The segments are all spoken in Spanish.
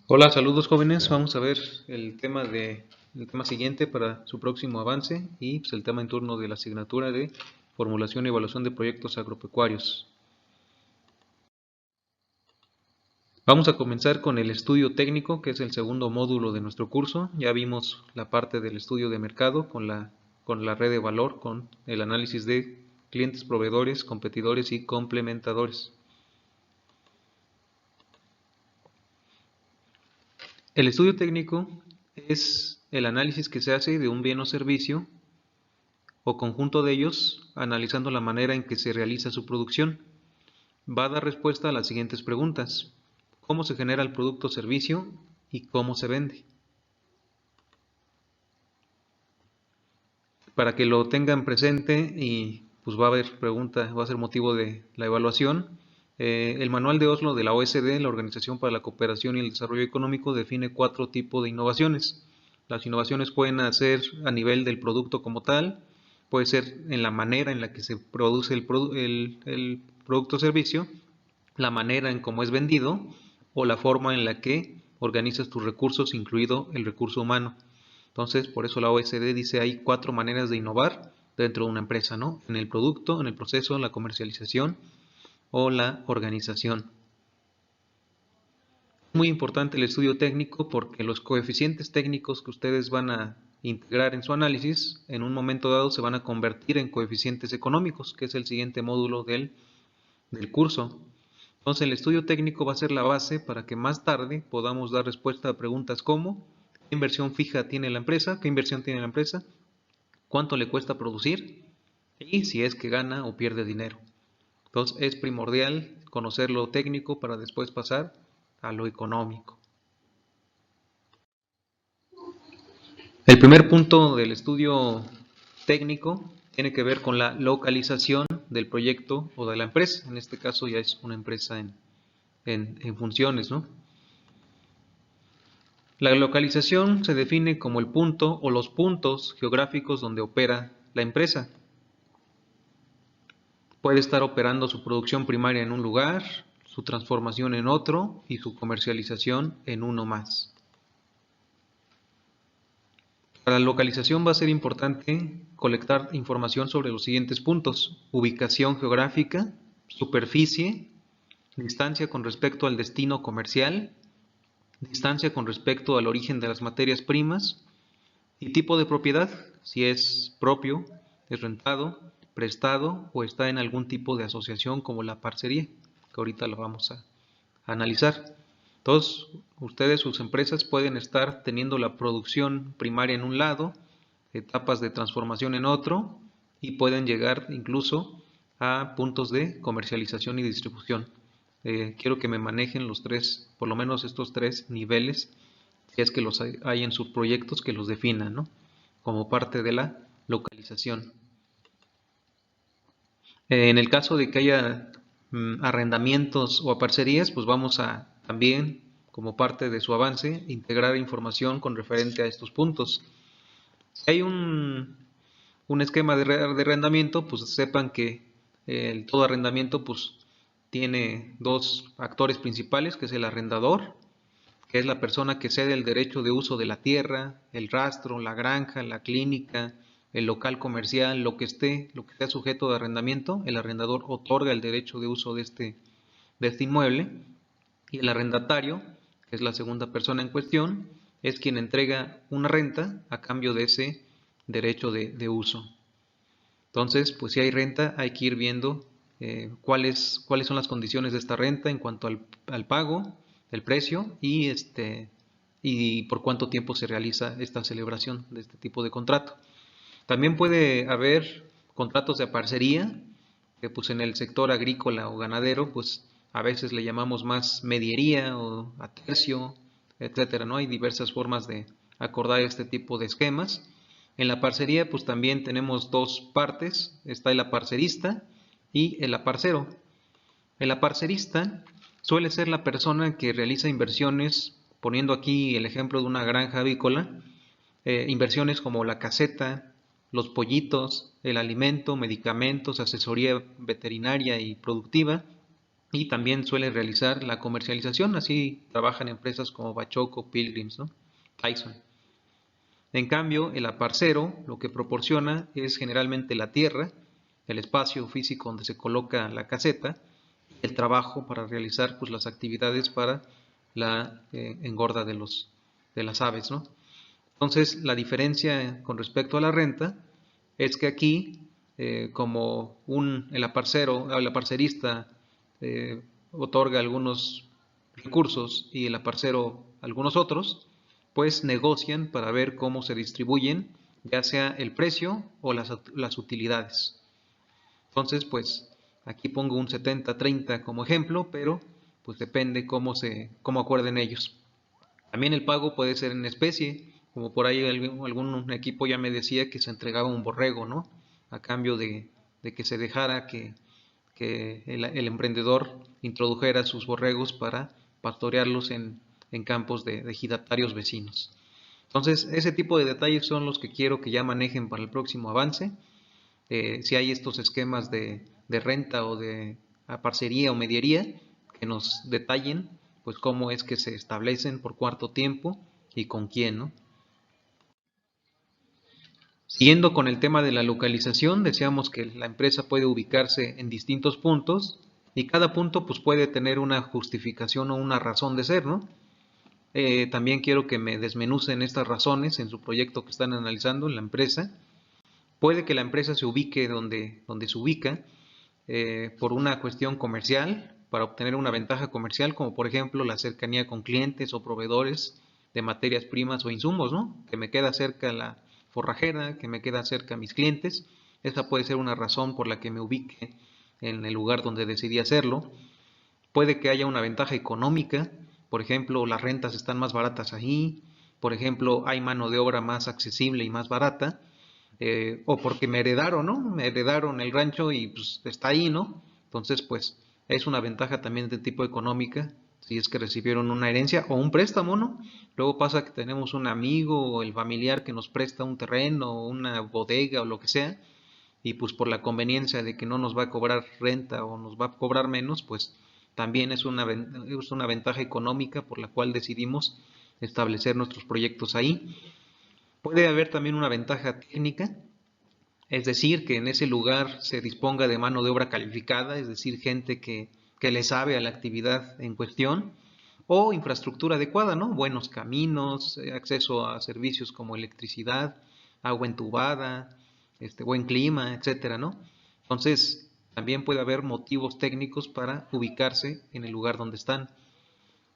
Hola, saludos jóvenes. Vamos a ver el tema siguiente para su próximo avance y pues, el tema en turno de la asignatura de formulación y evaluación de proyectos agropecuarios. Vamos a comenzar con el estudio técnico, que es el segundo módulo de nuestro curso. Ya vimos la parte del estudio de mercado con la red de valor, con el análisis de clientes, proveedores, competidores y complementadores. El estudio técnico es el análisis que se hace de un bien o servicio o conjunto de ellos, analizando la manera en que se realiza su producción. Va a dar respuesta a las siguientes preguntas: ¿cómo se genera el producto o servicio y cómo se vende? Para que lo tengan presente y pues va a haber pregunta, va a ser motivo de la evaluación. El manual de Oslo de la OSD, la Organización para la Cooperación y el Desarrollo Económico, define 4 tipos de innovaciones. Las innovaciones pueden ser a nivel del producto como tal, puede ser en la manera en la que se produce el producto o servicio, la manera en cómo es vendido o la forma en la que organizas tus recursos, incluido el recurso humano. Entonces, por eso la OSD dice hay 4 maneras de innovar dentro de una empresa, ¿no? En el producto, en el proceso, en la comercialización o la organización. Muy importante el estudio técnico porque los coeficientes técnicos que ustedes van a integrar en su análisis, en un momento dado se van a convertir en coeficientes económicos, que es el siguiente módulo del curso. Entonces el estudio técnico va a ser la base para que más tarde podamos dar respuesta a preguntas como: ¿qué inversión fija tiene la empresa? ¿Qué inversión tiene la empresa? ¿Cuánto le cuesta producir? Y si es que gana o pierde dinero. Entonces es primordial conocer lo técnico para después pasar a lo económico. El primer punto del estudio técnico tiene que ver con la localización del proyecto o de la empresa. En este caso ya es una empresa en funciones, ¿no? La localización se define como el punto o los puntos geográficos donde opera la empresa. Puede estar operando su producción primaria en un lugar, su transformación en otro y su comercialización en uno más. Para la localización va a ser importante colectar información sobre los siguientes puntos: ubicación geográfica, superficie, distancia con respecto al destino comercial, distancia con respecto al origen de las materias primas y tipo de propiedad, si es propio, es rentado, prestado o está en algún tipo de asociación como la parcería, que ahorita lo vamos a analizar. Entonces, ustedes, sus empresas pueden estar teniendo la producción primaria en un lado, etapas de transformación en otro, y pueden llegar incluso a puntos de comercialización y distribución. Quiero que me manejen los tres, por lo menos estos 3 niveles, si es que los hay en sus proyectos, que los definan, ¿no? Como parte de la localización. En el caso de que haya arrendamientos o parcerías, pues vamos a también, como parte de su avance, integrar información con referente a estos puntos. Si hay un esquema de arrendamiento, pues sepan que todo arrendamiento pues tiene 2 actores principales, que es el arrendador, que es la persona que cede el derecho de uso de la tierra, el rastro, la granja, la clínica, el local comercial, lo que sea sujeto de arrendamiento. El arrendador otorga el derecho de uso de este inmueble, y el arrendatario, que es la segunda persona en cuestión, es quien entrega una renta a cambio de ese derecho de uso. Entonces, pues si hay renta, hay que ir viendo cuáles son las condiciones de esta renta en cuanto al pago, el precio y por cuánto tiempo se realiza esta celebración de este tipo de contrato. También puede haber contratos de parcería, que pues en el sector agrícola o ganadero, pues a veces le llamamos más mediería o a tercio, etcétera, ¿no? Hay diversas formas de acordar este tipo de esquemas. En la parcería, pues también tenemos 2 partes: está el aparcerista y el aparcero. El aparcerista suele ser la persona que realiza inversiones, poniendo aquí el ejemplo de una granja avícola, inversiones como la caseta, los pollitos, el alimento, medicamentos, asesoría veterinaria y productiva, y también suele realizar la comercialización. Así trabajan empresas como Bachoco, Pilgrims, ¿no? Tyson. En cambio, el aparcero lo que proporciona es generalmente la tierra, el espacio físico donde se coloca la caseta, el trabajo para realizar pues, las actividades para la engorda de las aves, ¿no? Entonces, la diferencia con respecto a la renta es que aquí, como el aparcero o el aparcerista otorga algunos recursos y el aparcero algunos otros, pues negocian para ver cómo se distribuyen, ya sea el precio o las utilidades. Entonces, pues aquí pongo un 70-30 como ejemplo, pero pues depende cómo acuerden ellos. También el pago puede ser en especie, como por ahí algún equipo ya me decía que se entregaba un borrego, ¿no? A cambio de que se dejara que el emprendedor introdujera sus borregos para pastorearlos en campos de ejidatarios vecinos. Entonces, ese tipo de detalles son los que quiero que ya manejen para el próximo avance. Si hay estos esquemas de renta o de parcería o mediería, que nos detallen pues cómo es que se establecen, por cuánto tiempo y con quién, ¿no? Siguiendo con el tema de la localización, decíamos que la empresa puede ubicarse en distintos puntos y cada punto pues puede tener una justificación o una razón de ser, ¿no? También quiero que me desmenucen estas razones en su proyecto que están analizando en la empresa. Puede que la empresa se ubique donde se ubica por una cuestión comercial, para obtener una ventaja comercial, como por ejemplo la cercanía con clientes o proveedores de materias primas o insumos, ¿no? Que me queda cerca la forrajera, que me queda cerca mis clientes. Esa puede ser una razón por la que me ubique en el lugar donde decidí hacerlo. Puede que haya una ventaja económica, por ejemplo, las rentas están más baratas ahí, por ejemplo, hay mano de obra más accesible y más barata, o porque me heredaron, ¿no? Me heredaron el rancho y pues está ahí, ¿no? Entonces, pues es una ventaja también de tipo económica, si es que recibieron una herencia o un préstamo, ¿no? Luego pasa que tenemos un amigo o el familiar que nos presta un terreno o una bodega o lo que sea, y pues por la conveniencia de que no nos va a cobrar renta o nos va a cobrar menos, pues también es una ventaja económica por la cual decidimos establecer nuestros proyectos ahí. Puede haber también una ventaja técnica, es decir, que en ese lugar se disponga de mano de obra calificada, es decir, gente que le sabe a la actividad en cuestión, o infraestructura adecuada, ¿no? Buenos caminos, acceso a servicios como electricidad, agua entubada, buen clima, etcétera, ¿no? Entonces, también puede haber motivos técnicos para ubicarse en el lugar donde están.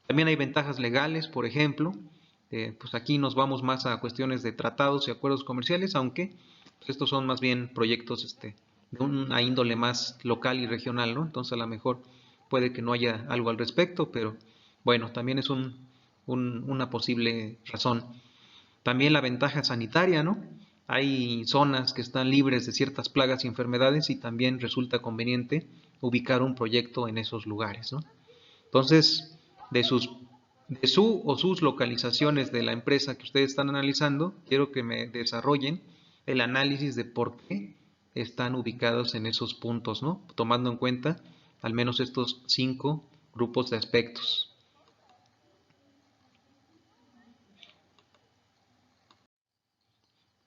También hay ventajas legales, por ejemplo, pues aquí nos vamos más a cuestiones de tratados y acuerdos comerciales, aunque pues estos son más bien proyectos de una índole más local y regional, ¿no? Entonces a lo mejor puede que no haya algo al respecto, pero bueno, también es una posible razón. También la ventaja sanitaria, ¿no? Hay zonas que están libres de ciertas plagas y enfermedades y también resulta conveniente ubicar un proyecto en esos lugares, ¿no? Entonces, de su o sus localizaciones de la empresa que ustedes están analizando, quiero que me desarrollen el análisis de por qué están ubicados en esos puntos, ¿no? Tomando en cuenta al menos estos 5 grupos de aspectos.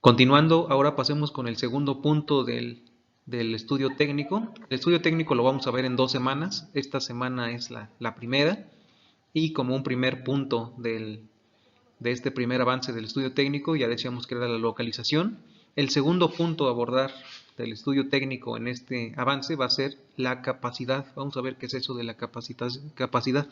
Continuando, ahora pasemos con el segundo punto del estudio técnico. El estudio técnico lo vamos a ver en 2 semanas. Esta semana es la primera. Y como un primer punto de este primer avance del estudio técnico, ya decíamos que era la localización. El segundo punto a abordar del estudio técnico en este avance va a ser la capacidad. Vamos a ver qué es eso de la capacidad.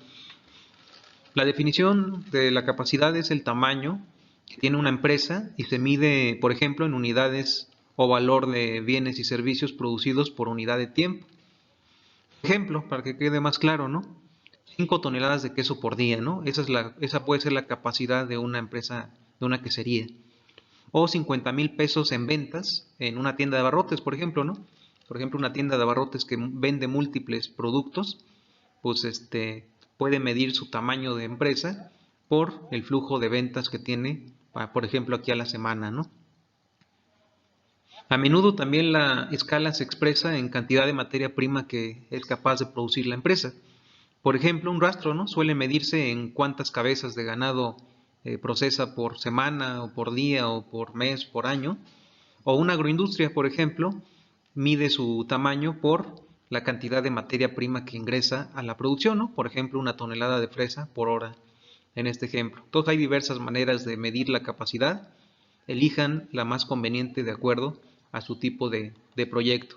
La definición de la capacidad es el tamaño que tiene una empresa y se mide, por ejemplo, en unidades o valor de bienes y servicios producidos por unidad de tiempo. Ejemplo, para que quede más claro, ¿no? 5 toneladas de queso por día, ¿no? Esa puede ser la capacidad de una empresa, de una quesería. O 50,000 pesos en ventas en una tienda de abarrotes, por ejemplo, ¿no? Por ejemplo, una tienda de abarrotes que vende múltiples productos, pues puede medir su tamaño de empresa por el flujo de ventas que tiene, por ejemplo, aquí a la semana, ¿no? A menudo también la escala se expresa en cantidad de materia prima que es capaz de producir la empresa. Por ejemplo, un rastro, ¿no? Suele medirse en cuántas cabezas de ganado procesa por semana o por día o por mes, por año. O una agroindustria, por ejemplo, mide su tamaño por la cantidad de materia prima que ingresa a la producción, ¿no? Por ejemplo, una tonelada de fresa por hora, en este ejemplo. Entonces hay diversas maneras de medir la capacidad. Elijan la más conveniente de acuerdo a su tipo de proyecto.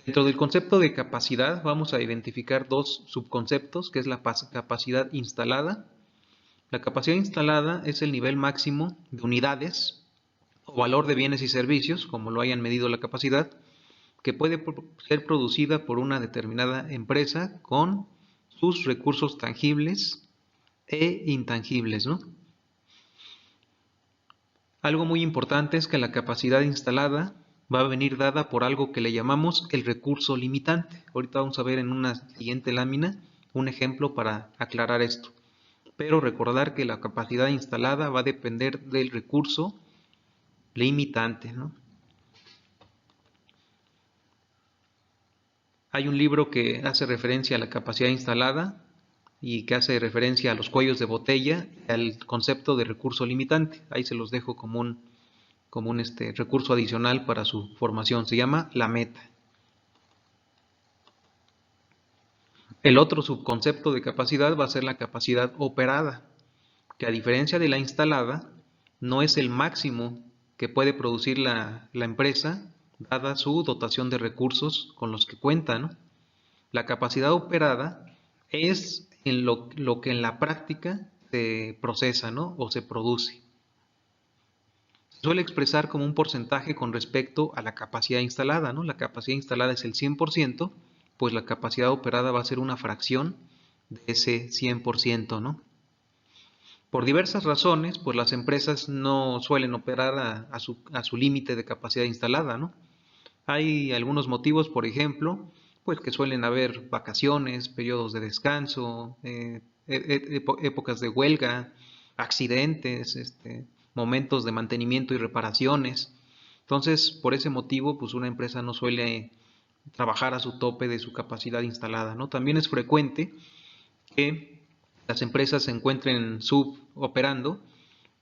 Dentro del concepto de capacidad vamos a identificar dos subconceptos, que es la capacidad instalada. La capacidad instalada es el nivel máximo de unidades o valor de bienes y servicios, como lo hayan medido la capacidad, que puede ser producida por una determinada empresa con sus recursos tangibles e intangibles, ¿no? Algo muy importante es que la capacidad instalada va a venir dada por algo que le llamamos el recurso limitante. Ahorita vamos a ver en una siguiente lámina un ejemplo para aclarar esto. Pero recordar que la capacidad instalada va a depender del recurso limitante, ¿no? Hay un libro que hace referencia a la capacidad instalada y que hace referencia a los cuellos de botella, al concepto de recurso limitante. Ahí se los dejo como un recurso adicional para su formación. Se llama la meta. El otro subconcepto de capacidad va a ser la capacidad operada, que a diferencia de la instalada, no es el máximo que puede producir la empresa, dada su dotación de recursos con los que cuenta, ¿no? La capacidad operada es en lo que en la práctica se procesa, ¿no? O se produce. Se suele expresar como un porcentaje con respecto a la capacidad instalada, ¿no? La capacidad instalada es el 100%, pues la capacidad operada va a ser una fracción de ese 100%, ¿no? Por diversas razones, pues las empresas no suelen operar a su límite de capacidad instalada, ¿no? Hay algunos motivos, por ejemplo, pues que suelen haber vacaciones, periodos de descanso, épocas de huelga, accidentes, momentos de mantenimiento y reparaciones. Entonces, por ese motivo, pues una empresa no suele trabajar a su tope de su capacidad instalada, ¿no? También es frecuente que las empresas se encuentren suboperando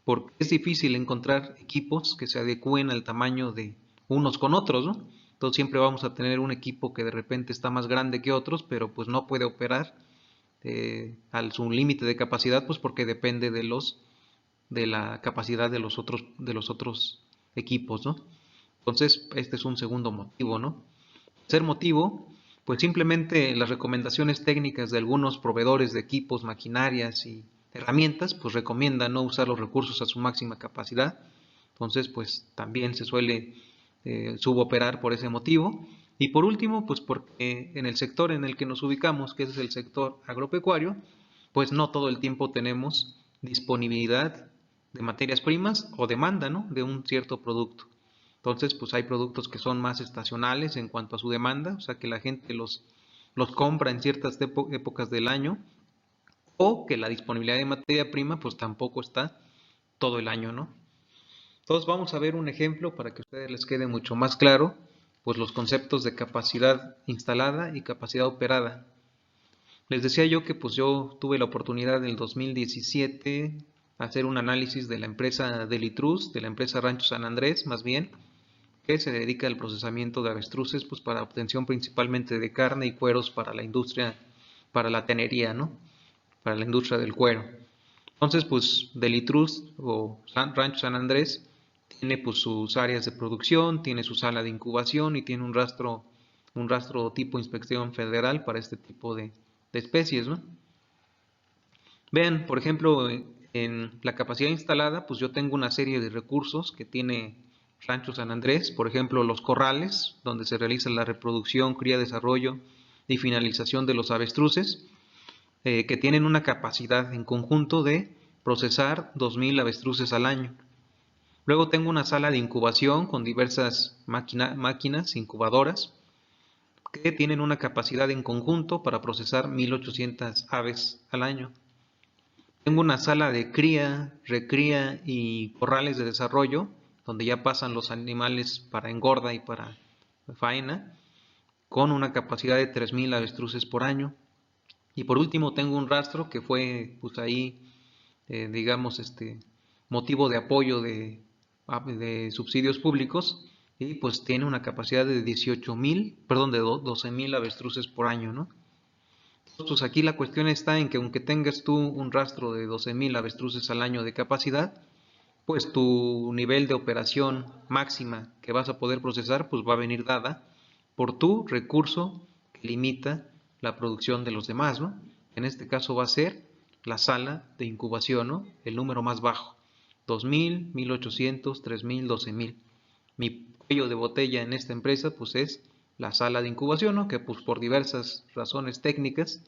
porque es difícil encontrar equipos que se adecúen al tamaño de unos con otros, ¿no? Entonces siempre vamos a tener un equipo que de repente está más grande que otros, pero pues no puede operar a su límite de capacidad, pues porque depende de la capacidad de los otros equipos, ¿no? Entonces este es un segundo motivo, ¿no? Tercer motivo, pues simplemente las recomendaciones técnicas de algunos proveedores de equipos, maquinarias y herramientas, pues recomiendan no usar los recursos a su máxima capacidad. Entonces, pues también se suele suboperar por ese motivo. Y por último, pues porque en el sector en el que nos ubicamos, que es el sector agropecuario, pues no todo el tiempo tenemos disponibilidad de materias primas o demanda, ¿no?, de un cierto producto. Entonces, pues hay productos que son más estacionales en cuanto a su demanda, o sea que la gente los compra en ciertas épocas del año, o que la disponibilidad de materia prima pues tampoco está todo el año, ¿no? Entonces vamos a ver un ejemplo para que a ustedes les quede mucho más claro pues los conceptos de capacidad instalada y capacidad operada. Les decía yo que pues yo tuve la oportunidad en el 2017 hacer un análisis de la empresa Delitrus, de la empresa Rancho San Andrés más bien, que se dedica al procesamiento de avestruces pues para obtención principalmente de carne y cueros para la industria, para la tenería, ¿no?, para la industria del cuero. Entonces, pues Delitrus o Rancho San Andrés tiene pues sus áreas de producción, tiene su sala de incubación y tiene un rastro tipo inspección federal para este tipo de especies, ¿no? Vean, por ejemplo, en la capacidad instalada, pues yo tengo una serie de recursos que tiene Rancho San Andrés, por ejemplo, los corrales, donde se realiza la reproducción, cría, desarrollo y finalización de los avestruces, que tienen una capacidad en conjunto de procesar 2000 avestruces al año. Luego tengo una sala de incubación con diversas máquinas incubadoras que tienen una capacidad en conjunto para procesar 1800 aves al año. Tengo una sala de cría, recría y corrales de desarrollo, donde ya pasan los animales para engorda y para faena, con una capacidad de 3.000 avestruces por año. Y por último tengo un rastro que fue pues ahí, digamos, motivo de apoyo de subsidios públicos, y pues tiene una capacidad de 12.000 avestruces por año, ¿no? Entonces aquí la cuestión está en que aunque tengas tú un rastro de 12.000 avestruces al año de capacidad, pues tu nivel de operación máxima que vas a poder procesar pues va a venir dada por tu recurso que limita la producción de los demás, ¿no? En este caso va a ser la sala de incubación, ¿no? El número más bajo, 2.000, 1.800, 3.000, 12.000. Mi cuello de botella en esta empresa pues es la sala de incubación, ¿no? Que pues por diversas razones técnicas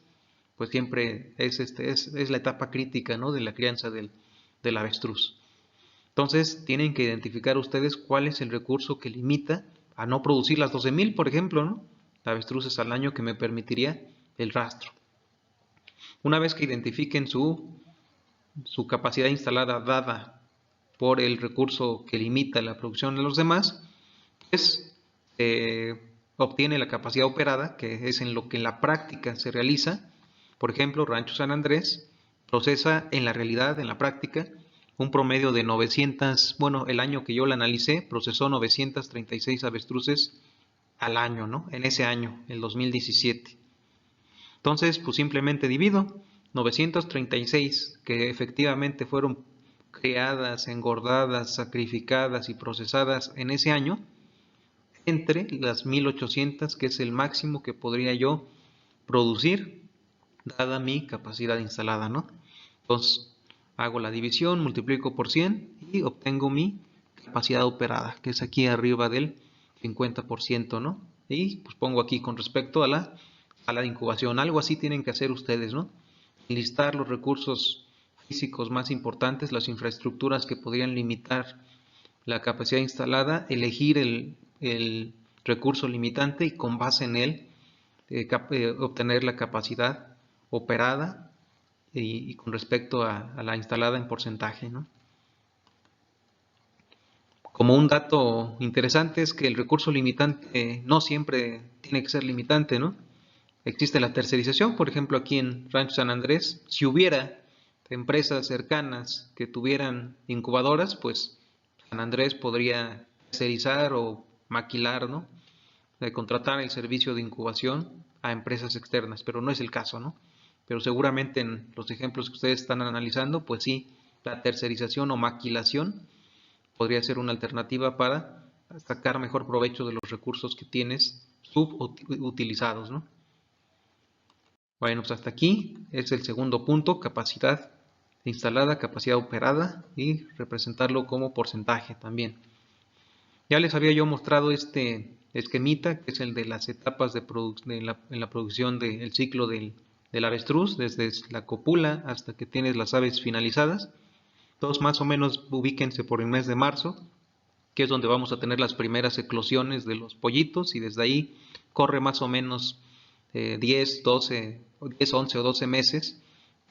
pues siempre es la etapa crítica, ¿no? De la crianza del avestruz. Entonces tienen que identificar ustedes cuál es el recurso que limita a no producir las 12.000, por ejemplo, ¿no? Avestruces al año que me permitiría el rastro. Una vez que identifiquen su capacidad instalada dada por el recurso que limita la producción de los demás, pues obtiene la capacidad operada, que es en lo que en la práctica se realiza. Por ejemplo, Rancho San Andrés procesa en la realidad, en la práctica, un promedio de 900, bueno, el año que yo la analicé, procesó 936 avestruces al año, ¿no? En ese año, el 2017. Entonces, pues simplemente divido 936 que efectivamente fueron creadas, engordadas, sacrificadas y procesadas en ese año, entre las 1.800, que es el máximo que podría yo producir, dada mi capacidad instalada, ¿no? Entonces, hago la división, multiplico por 100 y obtengo mi capacidad operada, que es aquí arriba del 50%, ¿no? Y pues pongo aquí con respecto a la sala de incubación. Algo así tienen que hacer ustedes, ¿no? Listar los recursos físicos más importantes, las infraestructuras que podrían limitar la capacidad instalada, elegir el recurso limitante y con base en él obtener la capacidad operada y con respecto a la instalada en porcentaje, ¿no? Como un dato interesante es que el recurso limitante no siempre tiene que ser limitante, ¿no? Existe la tercerización, por ejemplo, aquí en Rancho San Andrés, si hubiera empresas cercanas que tuvieran incubadoras, pues San Andrés podría tercerizar o maquilar, ¿no? De contratar el servicio de incubación a empresas externas, pero no es el caso, ¿no? Pero seguramente en los ejemplos que ustedes están analizando, pues sí, la tercerización o maquilación podría ser una alternativa para sacar mejor provecho de los recursos que tienes subutilizados, ¿no? Bueno, pues hasta aquí es el segundo punto, capacidad instalada, capacidad operada y representarlo como porcentaje también. Ya les había yo mostrado este esquemita, que es el de las etapas en la producción del ciclo del avestruz, desde la copula hasta que tienes las aves finalizadas. Todos más o menos ubíquense por el mes de marzo, que es donde vamos a tener las primeras eclosiones de los pollitos, y desde ahí corre más o menos 10, 11 o 12 meses,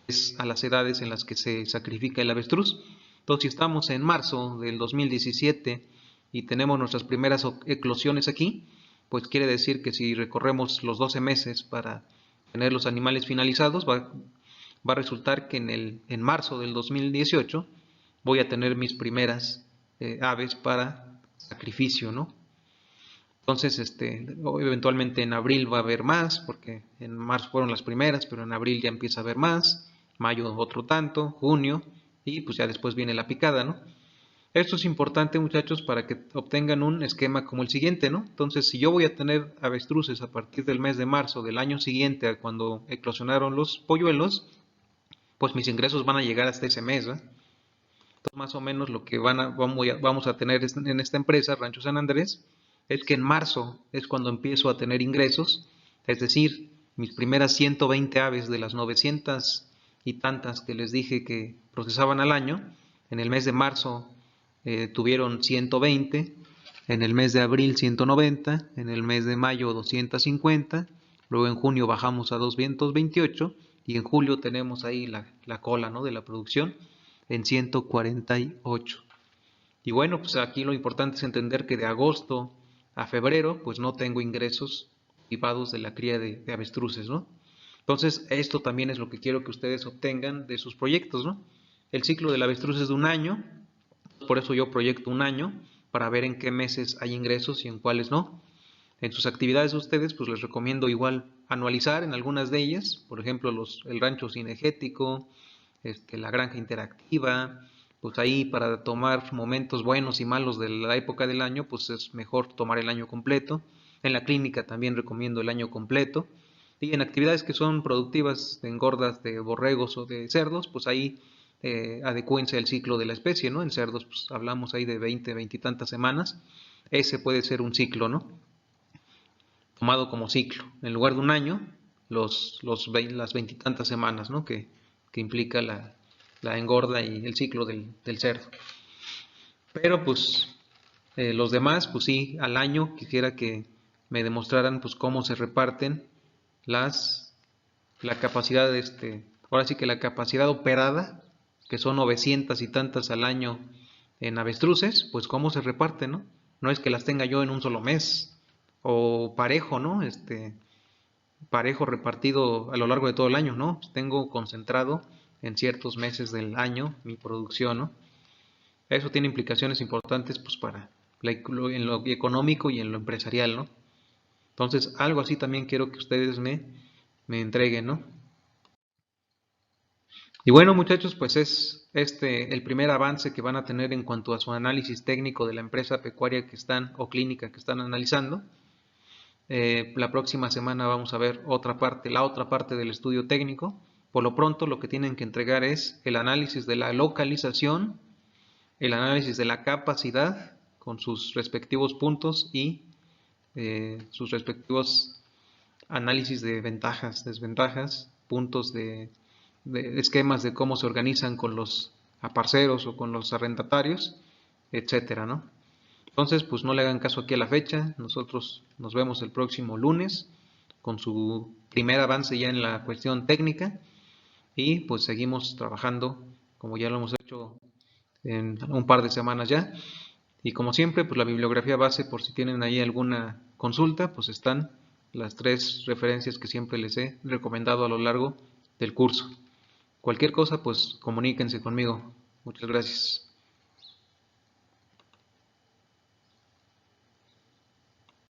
es a las edades en las que se sacrifica el avestruz. Entonces, si estamos en marzo del 2017 y tenemos nuestras primeras eclosiones aquí, pues quiere decir que si recorremos los 12 meses para tener los animales finalizados, va a resultar que en marzo del 2018 voy a tener mis primeras aves para sacrificio, ¿no? Entonces, eventualmente en abril va a haber más, porque en marzo fueron las primeras, pero en abril ya empieza a haber más, mayo otro tanto, junio, y pues ya después viene la picada, ¿no? Esto es importante, muchachos, para que obtengan un esquema como el siguiente, ¿no? Entonces, si yo voy a tener avestruces a partir del mes de marzo del año siguiente a cuando eclosionaron los polluelos, pues mis ingresos van a llegar hasta ese mes, ¿no? Entonces, más o menos lo que vamos a tener en esta empresa, Rancho San Andrés, es que en marzo es cuando empiezo a tener ingresos, es decir, mis primeras 120 aves de las 900 y tantas que les dije que procesaban al año, en el mes de marzo tuvieron 120, en el mes de abril 190, en el mes de mayo 250, luego en junio bajamos a 228 y en julio tenemos ahí la cola, ¿no?, de la producción en 148. Y bueno, pues aquí lo importante es entender que de agosto a febrero pues no tengo ingresos derivados de la cría de avestruces, ¿no? Entonces, esto también es lo que quiero que ustedes obtengan de sus proyectos, ¿no? El ciclo del avestruz es de un año, por eso yo proyecto un año, para ver en qué meses hay ingresos y en cuáles no. En sus actividades ustedes, pues les recomiendo igual anualizar en algunas de ellas, por ejemplo, el rancho cinegético, la granja interactiva, pues ahí para tomar momentos buenos y malos de la época del año, pues es mejor tomar el año completo. En la clínica también recomiendo el año completo. Y en actividades que son productivas, de engordas de borregos o de cerdos, pues ahí adecúense al ciclo de la especie, ¿no? En cerdos pues hablamos ahí de 20 y tantas semanas. Ese puede ser un ciclo, ¿no? Tomado como ciclo. En lugar de un año, las 20 y tantas semanas, ¿no? Que implica la engorda y el ciclo del cerdo. Pero pues los demás, pues sí, al año quisiera que me demostraran pues cómo se reparten la capacidad ahora sí que la capacidad operada, que son 900 y tantas al año en avestruces, pues cómo se reparte, ¿no? No es que las tenga yo en un solo mes, o parejo, ¿no? Parejo repartido a lo largo de todo el año, ¿no? Pues tengo concentrado en ciertos meses del año mi producción, ¿no? Eso tiene implicaciones importantes pues para en lo económico y en lo empresarial, ¿no? Entonces, algo así también quiero que ustedes me entreguen, ¿no? Y bueno, muchachos, pues es el primer avance que van a tener en cuanto a su análisis técnico de la empresa pecuaria que están o clínica que están analizando. La próxima semana vamos a ver la otra parte del estudio técnico. Por lo pronto, lo que tienen que entregar es el análisis de la localización, el análisis de la capacidad con sus respectivos puntos y sus respectivos análisis de ventajas, desventajas, puntos de esquemas de cómo se organizan con los aparceros o con los arrendatarios, etcétera, ¿no? Entonces, pues no le hagan caso aquí a la fecha. Nosotros nos vemos el próximo lunes con su primer avance ya en la cuestión técnica y pues seguimos trabajando como ya lo hemos hecho en un par de semanas ya. Y como siempre, pues la bibliografía base, por si tienen ahí alguna consulta, pues están las 3 referencias que siempre les he recomendado a lo largo del curso. Cualquier cosa, pues comuníquense conmigo. Muchas gracias.